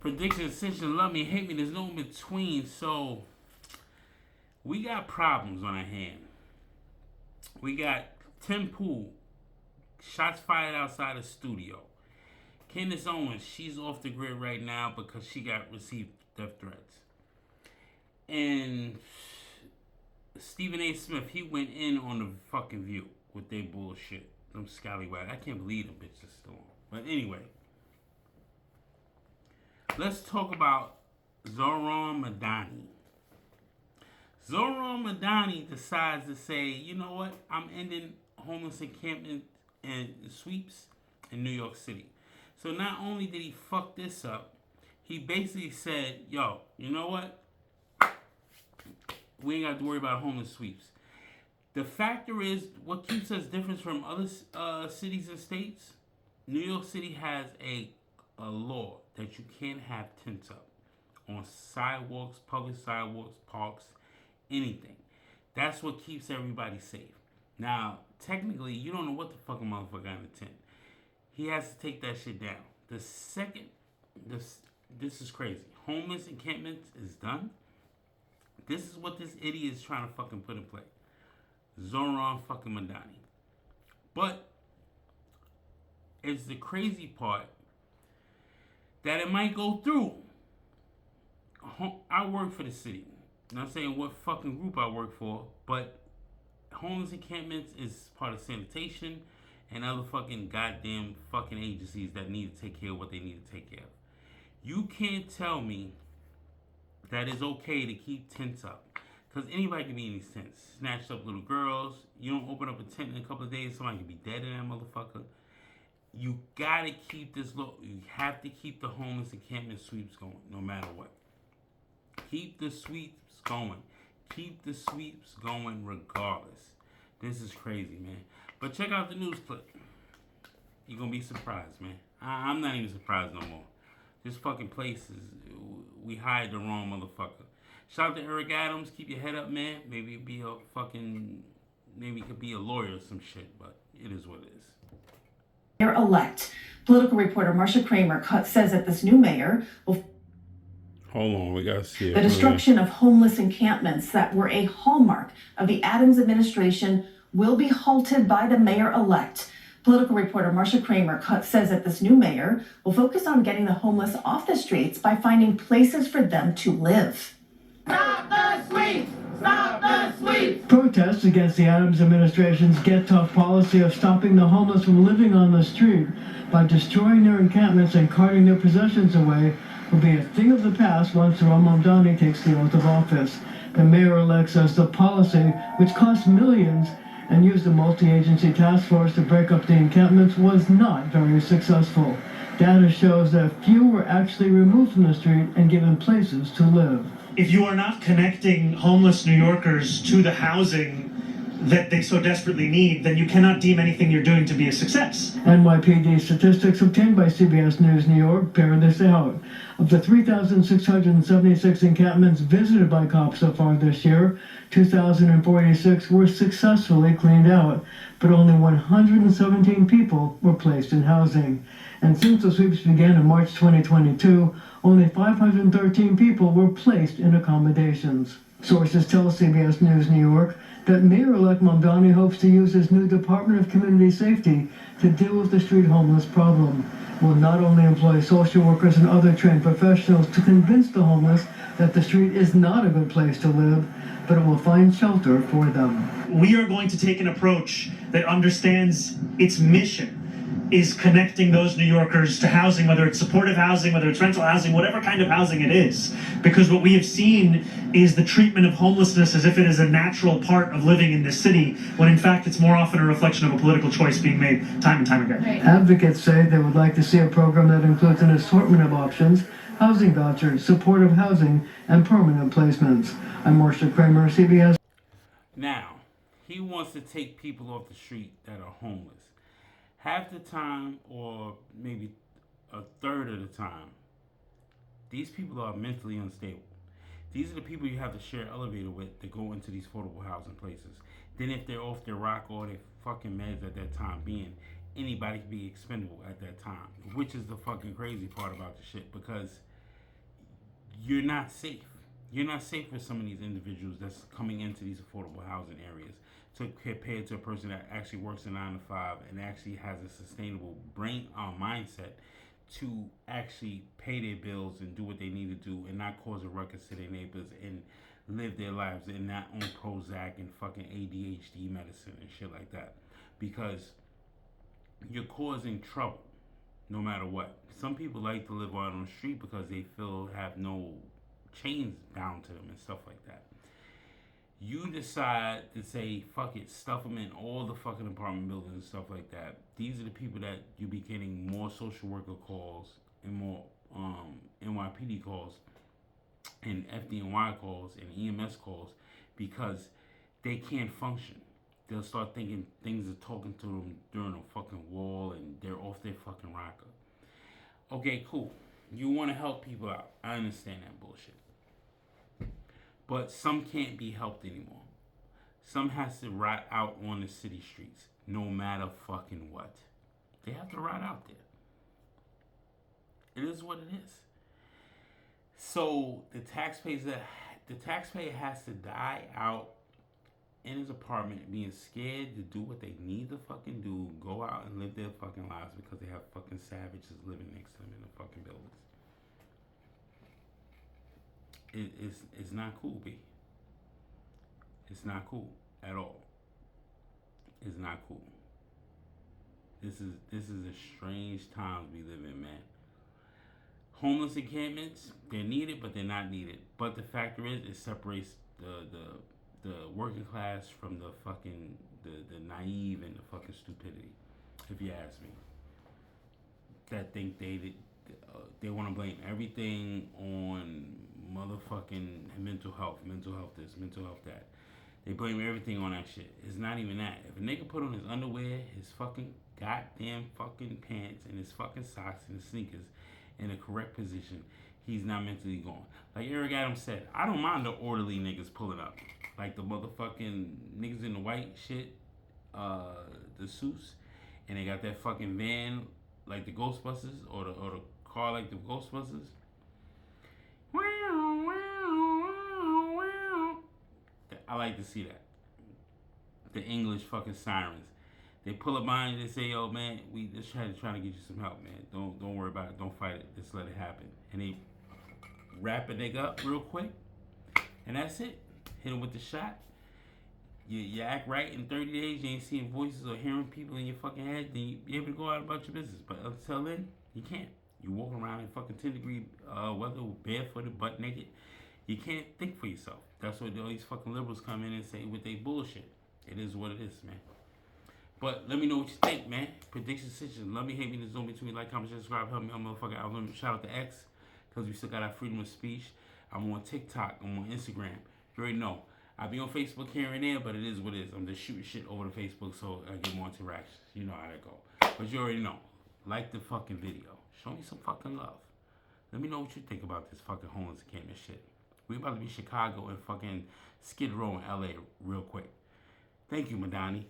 Prediction, decision, love me, hate me. There's no in between. So we got problems on our hand. We got Tim Pool, shots fired outside the studio. Candace Owens, she's off the grid right now because she received death threats. And Stephen A. Smith, he went in on the fucking View with their bullshit. Them scallywag. I can't believe them bitches still on. But anyway, let's talk about Zohran Mamdani. Zohran Mamdani decides to say, you know what? I'm ending homeless encampment and sweeps in New York City. So not only did he fuck this up, he basically said, yo, you know what? We ain't got to worry about homeless sweeps. The factor is, what keeps us different from other cities and states, New York City has a law that you can't have tents up on sidewalks, public sidewalks, parks, anything. That's what keeps everybody safe. Now, technically, you don't know what the fuck a motherfucker got in a tent. He has to take that shit down. The second, this is crazy. Homeless encampments is done. This is what this idiot is trying to fucking put in play. Zohran fucking Mamdani. But it's the crazy part that it might go through. I work for the city. Not saying what fucking group I work for, but homeless encampments is part of sanitation and other fucking goddamn fucking agencies that need to take care of what they need to take care of. You can't tell me that it's okay to keep tents up. Because anybody can be in these tents. Snatched up little girls. You don't open up a tent in a couple of days, somebody can be dead in that motherfucker. You gotta keep this low. You have to keep the homeless encampment sweeps going, no matter what. Keep the sweeps going. Keep the sweeps going regardless. This is crazy, man. But check out the news clip. You're gonna be surprised, man. I'm not even surprised no more. This fucking place is, we hired the wrong motherfucker. Shout out to Eric Adams. Keep your head up, man. Maybe it could be a lawyer or some shit, but it is what it is. Mayor elect. Political reporter Marsha Kramer says that this new mayor will. Hold on, we gotta see it. The destruction of homeless encampments that were a hallmark of the Adams administration will be halted by the mayor elect. Political reporter Marsha Kramer says that this new mayor will focus on getting the homeless off the streets by finding places for them to live. Stop the sweeps! Stop the sweeps! Protests against the Adams administration's Get Tough policy of stopping the homeless from living on the street by destroying their encampments and carting their possessions away will be a thing of the past once Zohran Mamdani takes the oath of office. The mayor-elect says the policy, which cost millions and used a multi-agency task force to break up the encampments, was not very successful. Data shows that few were actually removed from the street and given places to live. If you are not connecting homeless New Yorkers to the housing that they so desperately need, then you cannot deem anything you're doing to be a success. NYPD statistics obtained by CBS News New York bear this out. Of the 3,676 encampments visited by cops so far this year, 2,046 were successfully cleaned out, but only 117 people were placed in housing. And since the sweeps began in March 2022, only 513 people were placed in accommodations. Sources tell CBS News New York that Mayor-elect Mamdani hopes to use his new Department of Community Safety to deal with the street homeless problem. Will not only employ social workers and other trained professionals to convince the homeless that the street is not a good place to live, but it will find shelter for them. We are going to take an approach that understands its mission is connecting those New Yorkers to housing, whether it's supportive housing, whether it's rental housing, whatever kind of housing it is. Because what we have seen is the treatment of homelessness as if it is a natural part of living in this city, when in fact it's more often a reflection of a political choice being made time and time again. Advocates say they would like to see a program that includes an assortment of options: housing vouchers, supportive housing, and permanent placements. I'm Marsha Kramer, CBS. Now, he wants to take people off the street that are homeless. Half the time, or maybe a third of the time, these people are mentally unstable. These are the people you have to share elevator with to go into these affordable housing places. Then if they're off their rock or their fucking meds at that time being, anybody can be expendable at that time. Which is the fucking crazy part about the shit, because you're not safe. You're not safe with some of these individuals that's coming into these affordable housing areas compared to a person that actually works a 9 to 5 and actually has a sustainable mindset to actually pay their bills and do what they need to do and not cause a ruckus to their neighbors and live their lives and not on Prozac and fucking ADHD medicine and shit like that. Because you're causing trouble no matter what. Some people like to live out on the street because they feel have no chains bound to them and stuff like that. You decide to say, fuck it, stuff them in all the fucking apartment buildings and stuff like that. These are the people that you be getting more social worker calls and more NYPD calls and FDNY calls and EMS calls because they can't function. They'll start thinking things are talking to them during a fucking wall and they're off their fucking rocker. Okay, cool. You want to help people out. I understand that bullshit. But some can't be helped anymore. Some has to rot out on the city streets, no matter fucking what. They have to rot out there. It is what it is. So the taxpayer has to die out in his apartment, being scared to do what they need to fucking do, go out and live their fucking lives because they have fucking savages living next to them in the fucking buildings. It's not cool, B. It's not cool at all. It's not cool. This is a strange times we live in, man. Homeless encampments, they're needed, but they're not needed. But the factor is, it separates the working class from the fucking the naive and the fucking stupidity, if you ask me. That think they want to blame everything on motherfucking mental health this, mental health that. They blame everything on that shit. It's not even that. If a nigga put on his underwear, his fucking goddamn fucking pants, and his fucking socks and his sneakers in the correct position, he's not mentally gone. Like Eric Adams said, I don't mind the orderly niggas pulling up. Like the motherfucking niggas in the white shit, the suits, and they got that fucking van like the Ghostbusters or the car like the Ghostbusters. I like to see that. The English fucking sirens. They pull up behind you, they say, yo man, we just trying to get you some help, man. Don't worry about it, don't fight it, just let it happen. And they wrap a nigga up real quick, and that's it. Hit him with the shot. You act right in 30 days, you ain't seeing voices or hearing people in your fucking head, then you're able to go out about your business. But until then, you can't. You walk around in fucking 10-degree weather, barefooted, butt naked. You can't think for yourself. That's what all these fucking liberals come in and say with they bullshit. It is what it is, man. But let me know what you think, man. Predictions, decisions. Love me, hate me, in the zone between. Like, comment, subscribe, help me, I'm motherfucking out. Shout out to X, because we still got our freedom of speech. I'm on TikTok, I'm on Instagram. You already know. I be on Facebook here and there, but it is what it is. I'm just shooting shit over to Facebook so I get more interactions. You know how that go. But you already know. Like the fucking video. Show me some fucking love. Let me know what you think about this fucking homeless encampment shit. We about to be Chicago and fucking Skidrow in LA real quick. Thank you, Mamdani.